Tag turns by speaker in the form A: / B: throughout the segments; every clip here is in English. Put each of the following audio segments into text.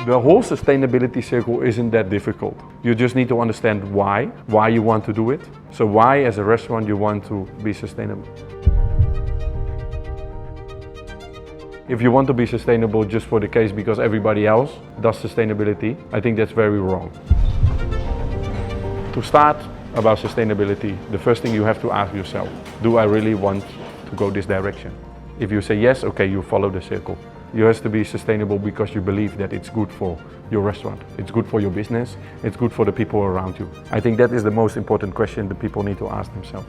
A: The whole sustainability circle isn't that difficult. You just need to understand why you want to do it. So why as a restaurant you want to be sustainable. If you want to be sustainable just for the case because everybody else does sustainability, I think that's very wrong. To start about sustainability, the first thing you have to ask yourself, do I really want to go this direction? If you say yes, okay, you follow the circle. You have to be sustainable because you believe that it's good for your restaurant, it's good for your business, it's good for the people around you. I think that is the most important question that people need to ask themselves.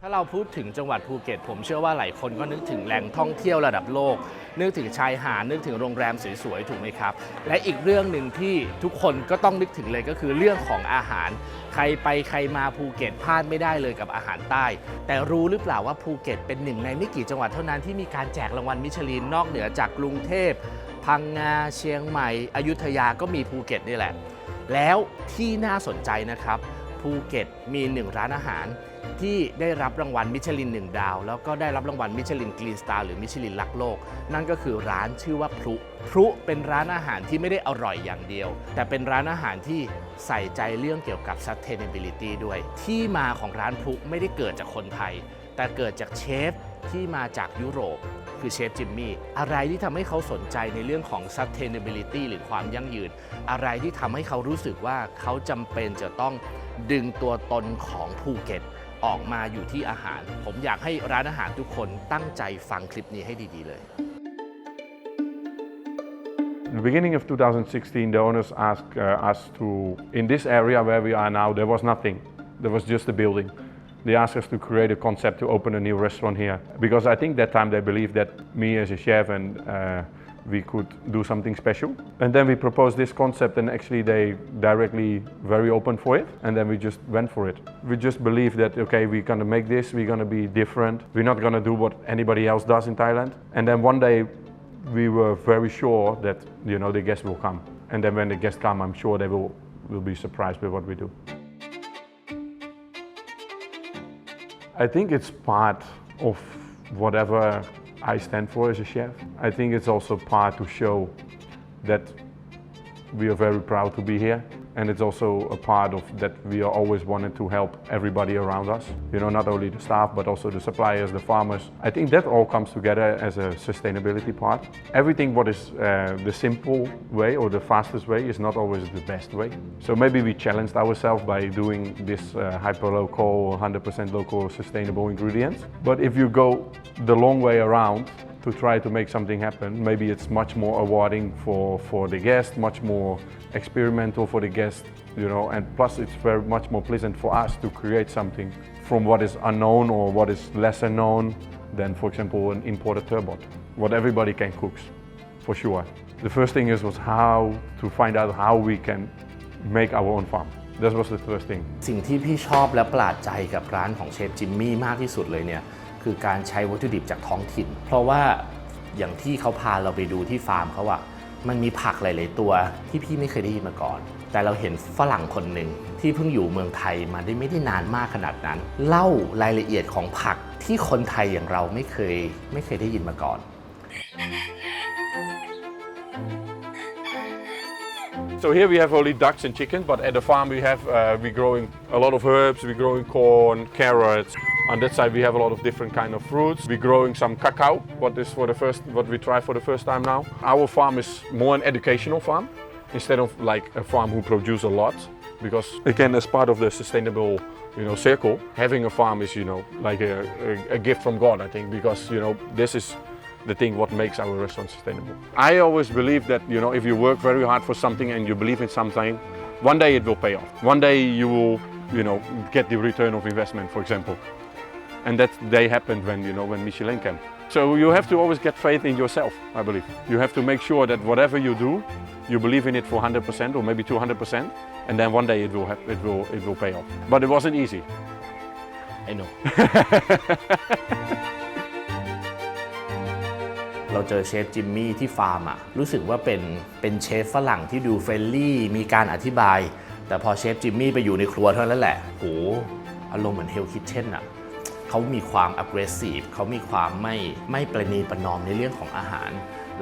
B: ถ้าเราพูดถึงจังหวัดภูเก็ตผมเชื่อว่าหลายคนก็นึกถึงแหล่งท่องเที่ยวระดับโลกนึกถึงชายหาดนึกถึงโรงแรมสวยๆถูกไหมครับและอีกเรื่องหนึ่งที่ทุกคนก็ต้องนึกถึงเลยก็คือเรื่องของอาหารใครไปใครมาภูเก็ตพลาดไม่ได้เลยกับอาหารใต้แต่รู้หรือเปล่าว่าภูเก็ตเป็นหนึ่งในไม่กี่จังหวัดเท่านั้นที่มีการแจกรางวัลมิชลินนอกเหนือจากกรุงเทพพังงาเชียงใหม่อยุธยาก็มีภูเก็ตนี่แหละแล้วที่น่าสนใจนะครับภูเก็ตมี1ร้านอาหารที่ได้รับรางวัลมิชลิน1ดาวแล้วก็ได้รับรางวัลมิชลินกรีนสตาร์หรือมิชลินรักโลกนั่นก็คือร้านชื่อว่าพลุเป็นร้านอาหารที่ไม่ได้อร่อยอย่างเดียวแต่เป็นร้านอาหารที่ใส่ใจเรื่องเกี่ยวกับ sustainability ด้วยที่มาของร้านพลุไม่ได้เกิดจากคนไทยแต่เกิดจากเชฟที่มาจากยุโรปคือเชฟจิมมี่อะไรที่ทำให้เขาสนใจในเรื่องของ sustainability หรือความยั่งยืนอะไรที่ทำให้เขารู้สึกว่าเขาจำเป็นจะต้องดึงตัวตนของภูเก็ตออกมาอยู่ที่อาหารผมอยากให้ร้านอาหารทุกคนตั้งใจฟังคลิปนี้ให้ดีๆเลย
A: In the beginning of 2016, the owners asked us to, in this area where we are now, there was nothing. There was just a building. They asked us to create a concept to open a new restaurant here. Because I think that time they believed that me as a chef and we could do something special. And then we proposed this concept and actually they directly very open for it. And then we just went for it. We just believe that, okay, we're gonna make this, we're gonna be different. We're not gonna do what anybody else does in Thailand. And then one day we were very sure that, you know, the guests will come. And then when the guests come, I'm sure they will be surprised with what we do. I think it's part of whatever I stand for as a chef. I think it's also part to show that we are very proud to be here. And it's also a part of that we are always wanting to help everybody around us. You know, not only the staff, but also the suppliers, the farmers. I think that all comes together as a sustainability part. Everything what is the simple way or the fastest way is not always the best way. So maybe we challenged ourselves by doing this hyper-local, 100% local sustainable ingredients. But if you go the long way around, to try to make something happen. Maybe it's much more rewarding for the guest, much more experimental for the guest, you know, and plus it's very much more pleasant for us to create something from what is unknown or what is lesser known than, for example, an imported turbot. What everybody can cook, for sure. The first thing was how to find out how we can make our own farm. That was the first thing.
B: สิ่งที่พี่ชอบและประหลาดใจกับร้านของเชฟจิมมี่มากที่สุดเลยเนี่ยคือการใช้วัตถุดิบจากท้องถิ่นเพราะว่าอย่างที่เขาพาเราไปดูที่ฟาร์มเขาอะมันมีผักหลายๆตัวที่พี่ไม่เคยได้ยินมาก่อนแต่เราเห็นฝรั่งคนหนึ่งที่เพิ่งอยู่เมืองไทยมาได้ไม่ได้นานมากขนาดนั้นเล่ารายละเอียดของผักที่คนไทยอย่างเราไม่เคยได้ยินมาก่อน
A: So here we have only ducks and chickens, but at the farm we growing a lot of herbs, we're growing corn, carrots. On that side we have a lot of different kind of fruits. We're growing some cacao, what we try for the first time now. Our farm is more an educational farm instead of like a farm who produce a lot. Because again, as part of the sustainable, you know, circle, having a farm is, you know, like a gift from God, I think, because, you know, this is the thing what makes our restaurant sustainable. I always believe that, you know, if you work very hard for something and you believe in something, one day it will pay off. One day you will, you know, get the return of investment, for example. And that day happened when, you know, when Michelin came. So you have to always get faith in yourself, I believe. You have to make sure that whatever you do, you believe in it for 100% or maybe 200%, and then one day it will pay off. But it wasn't easy.
B: I know. เราเจอเชฟจิมมี่ที่ฟาร์มอะรู้สึกว่าเป็นเชฟฝรั่งที่ดูเฟรนลี่มีการอธิบายแต่พอเชฟจิมมี่ไปอยู่ในครัวเท่านั้นแหละโหอารมณ์เหมือนเฮลคิทเช่นอะ เขามีความ aggressive เขามีความไม่ประนีประนอมในเรื่องของอาหาร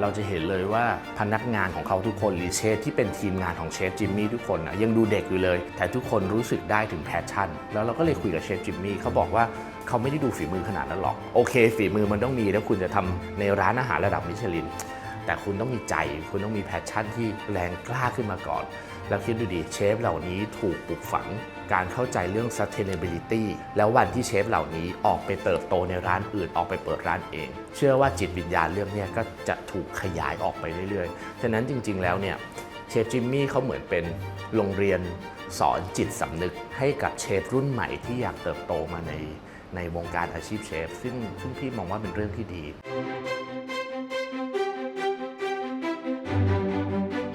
B: เราจะเห็นเลยว่าพนักงานของเขาทุกคนหรือเชฟที่เป็นทีมงานของเชฟจิมมี่ทุกคนนะยังดูเด็กอยู่เลยแต่ทุกคนรู้สึกได้ถึงแพชชั่นแล้วเราก็เลยคุยกับเชฟจิมมี่เขาบอกว่าเขาไม่ได้ดูฝีมือขนาดนั้นหรอกโอเคฝีมือมันต้องมีแล้วคุณจะทำในร้านอาหารระดับมิชลินแต่คุณต้องมีใจคุณต้องมีแพชชั่นที่แรงกล้าขึ้นมาก่อนแล้วคิดดูดิเชฟเหล่านี้ถูกปลูกฝังการเข้าใจเรื่อง sustainability แล้ววันที่เชฟเหล่านี้ออกไปเติบโตในร้านอื่นออกไปเปิดร้านเองเชื่อว่าจิตวิญญาณเรื่องนี้ก็จะถูกขยายออกไปเรื่อยๆฉะนั้นจริงๆแล้วเนี่ยเชฟจิมมี่เขาเหมือนเป็นโรงเรียนสอนจิตสำนึกให้กับเชฟรุ่นใหม่ที่อยากเติบโตมาในวงการอาชีพเชฟซึ่งพี่มองว่าเป็นเรื่องที่ดี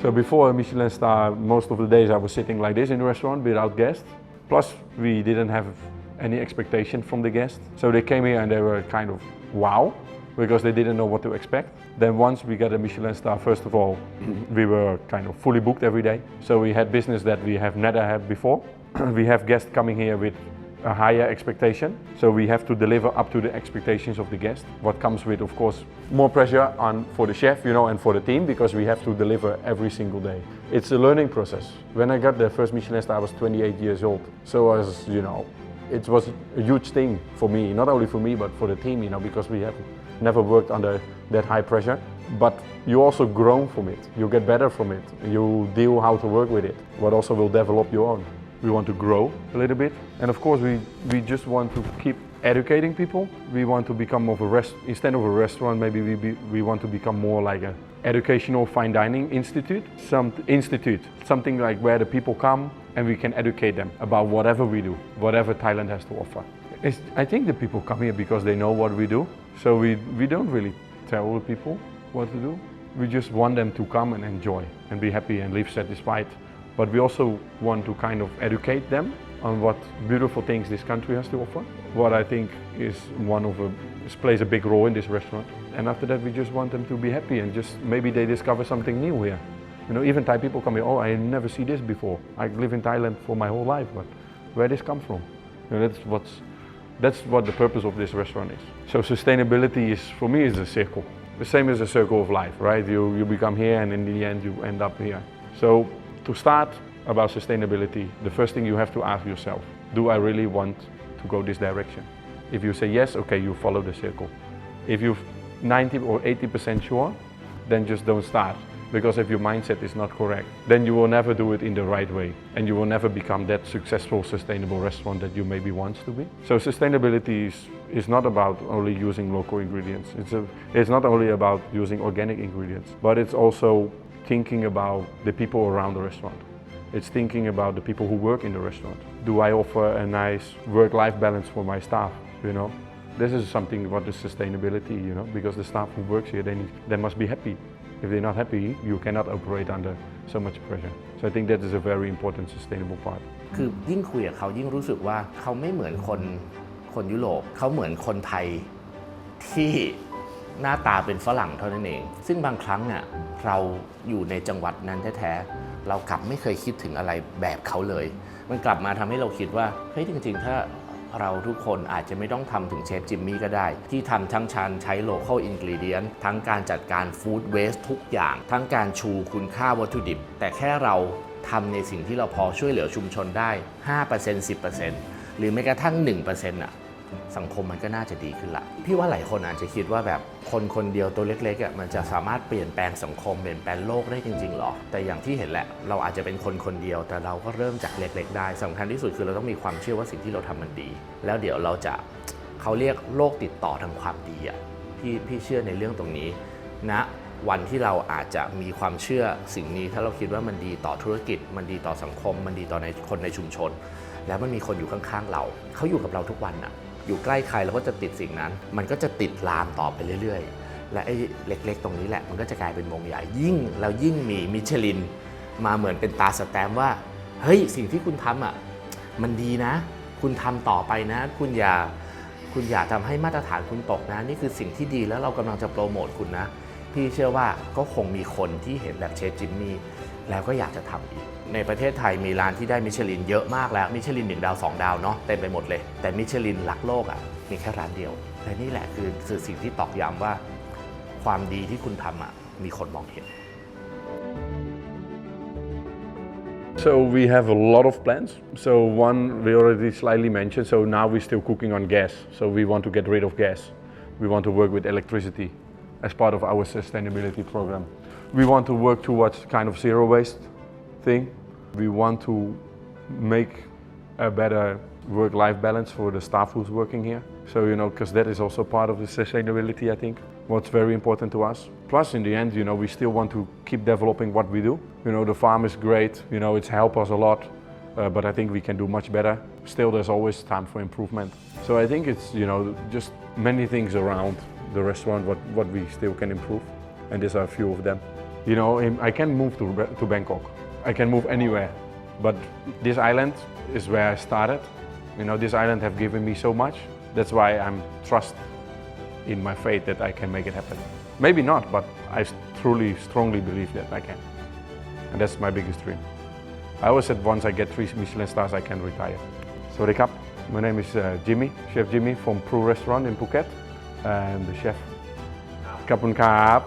A: So before a Michelin star, most of the days I was sitting like this in the restaurant without guests. Plus, we didn't have any expectation from the guests. So they came here and they were kind of wow, because they didn't know what to expect. Then once we got a Michelin star, first of all, we were kind of fully booked every day. So we had business that we have never had before. We have guests coming here with a higher expectation. So we have to deliver up to the expectations of the guest. What comes with, of course, more pressure on for the chef, and for the team, because we have to deliver every single day. It's a learning process. When I got the first Michelin star, I was 28 years old. So as it was a huge thing for me, not only for me, but for the team, because we have never worked under that high pressure. But you also grow from it. You get better from it. You deal how to work with it, but also will develop your own. We want to grow a little bit. And of course, we just want to keep educating people. We want to become instead of a restaurant, maybe we want to become more like an educational fine dining institute. Something like where the people come and we can educate them about whatever we do, whatever Thailand has to offer. I think the people come here because they know what we do. So we don't really tell the people what to do. We just want them to come and enjoy and be happy and live satisfied. But we also want to kind of educate them on what beautiful things this country has to offer. What I think is plays a big role in this restaurant. And after that, we just want them to be happy and just maybe they discover something new here. Even Thai people come here, oh, I never see this before. I live in Thailand for my whole life, but where this come from? That's what the purpose of this restaurant is. So sustainability for me, is a circle. The same as a circle of life, right? You become here and in the end you end up here. So to start about sustainability, the first thing you have to ask yourself, do I really want to go this direction? If you say yes, okay, you follow the circle. If you're 90 or 80% sure, then just don't start. Because if your mindset is not correct, then you will never do it in the right way. And you will never become that successful, sustainable restaurant that you maybe want to be. So sustainability is not about only using local ingredients. It's not only about using organic ingredients, but it's also thinking about the people around the restaurant. It's thinking about the people who work in the restaurant. Do I offer a nice work-life balance for my staff, This is something about the sustainability, because the staff who works here, they must be happy. If they're not happy, you cannot operate under so much pressure. So I think that is a very important sustainable part.
B: คือยิ่งคุยกับเขายิ่งรู้สึกว่าเขาไม่เหมือนคนยุโรปเขาเหมือนคนไทยที่หน้าตาเป็นฝรั่งเท่านั้นเองซึ่งบางครั้งเนี่ยเราอยู่ในจังหวัดนั้นแท้ๆเรากลับไม่เคยคิดถึงอะไรแบบเขาเลยมันกลับมาทำให้เราคิดว่าเฮ้ยจริงๆถ้าเราทุกคนอาจจะไม่ต้องทำถึงเชฟจิมมี่ก็ได้ที่ทำทั้งชานใช้ local ingredient ทั้งการจัดการ food waste ทุกอย่างทั้งการชูคุณค่าวัตถุดิบแต่แค่เราทำในสิ่งที่เราพอช่วยเหลือชุมชนได้ 5% 10% หรือแม้กระทั่ง 1% อ่ะสังคมมันก็น่าจะดีขึ้นละพี่ว่าหลายคนอาจจะคิดว่าแบบคนเดียวตัวเล็กๆมันจะสามารถเปลี่ยนแปลงสังคมเปลี่ยนแปลงโลกได้จริงๆหรอแต่อย่างที่เห็นแหละเราอาจจะเป็นคนเดียวแต่เราก็เริ่มจากเล็กๆได้สำคัญที่สุดคือเราต้องมีความเชื่อว่าสิ่งที่เราทำมันดีแล้วเดี๋ยวเราจะเขาเรียกโลกติดต่อทางความดีอ่ะพี่เชื่อในเรื่องตรงนี้นะวันที่เราอาจจะมีความเชื่อสิ่งนี้ถ้าเราคิดว่ามันดีต่อธุรกิจมันดีต่อสังคมมันดีต่อคนในชุมชนแล้วมันมีคนอยู่ข้างๆเราเขาอยู่กับเราทุกวันอ่ะอยู่ใกล้ใครเราก็จะติดสิ่งนั้นมันก็จะติดลามต่อไปเรื่อยๆและไอ้เล็กๆตรงนี้แหละมันก็จะกลายเป็นวงใหญ่ยิ่งมีมิชลินมาเหมือนเป็นตาสแตมป์ว่าเฮ้ยสิ่งที่คุณทำอ่ะมันดีนะคุณทำต่อไปนะคุณอย่าทำให้มาตรฐานคุณตกนะนี่คือสิ่งที่ดีแล้วเรากำลังจะโปรโมทคุณนะ พี่เชื่อว่าก็คงมีคนที่เห็นแบบเชฟจิมมี่แล้วก็อยากจะทำอีกในประเทศไทยมีร้านที่ได้มิชลินเยอะมากแล้วมิชลิน1 ดาว 2 ดาวเนาะเต็มไปหมดเลยแต่มิชลินหลักโลกอ่ะมีแค่ร้านเดียวและนี่แหละคือสิ่งที่ตอกย้ำว่าความดีที่คุณทำอ่ะมีคนมองเห็น
A: So we have a lot of plans. So one we already slightly mentioned. So now we're still cooking on gas. So we want to get rid of gas. We want to work with electricity as part of our sustainability program. We want to work towards kind of zero waste thing. We want to make a better work-life balance for the staff who's working here. So, because that is also part of the sustainability, I think, what's very important to us. Plus, in the end, we still want to keep developing what we do. The farm is great, it's helped us a lot, but I think we can do much better. Still, there's always time for improvement. So I think it's, just many things around the restaurant, what we still can improve, and these are a few of them. I can move to Bangkok. I can move anywhere, but this island is where I started. This island have given me so much. That's why I'm trust in my faith that I can make it happen. Maybe not, but I truly, strongly believe that I can. And that's my biggest dream. I always said once I get 3 Michelin stars, I can retire. Sawadee krap. My name is Jimmy, Chef Jimmy from Pru Restaurant in Phuket, and the chef. Kapun krap.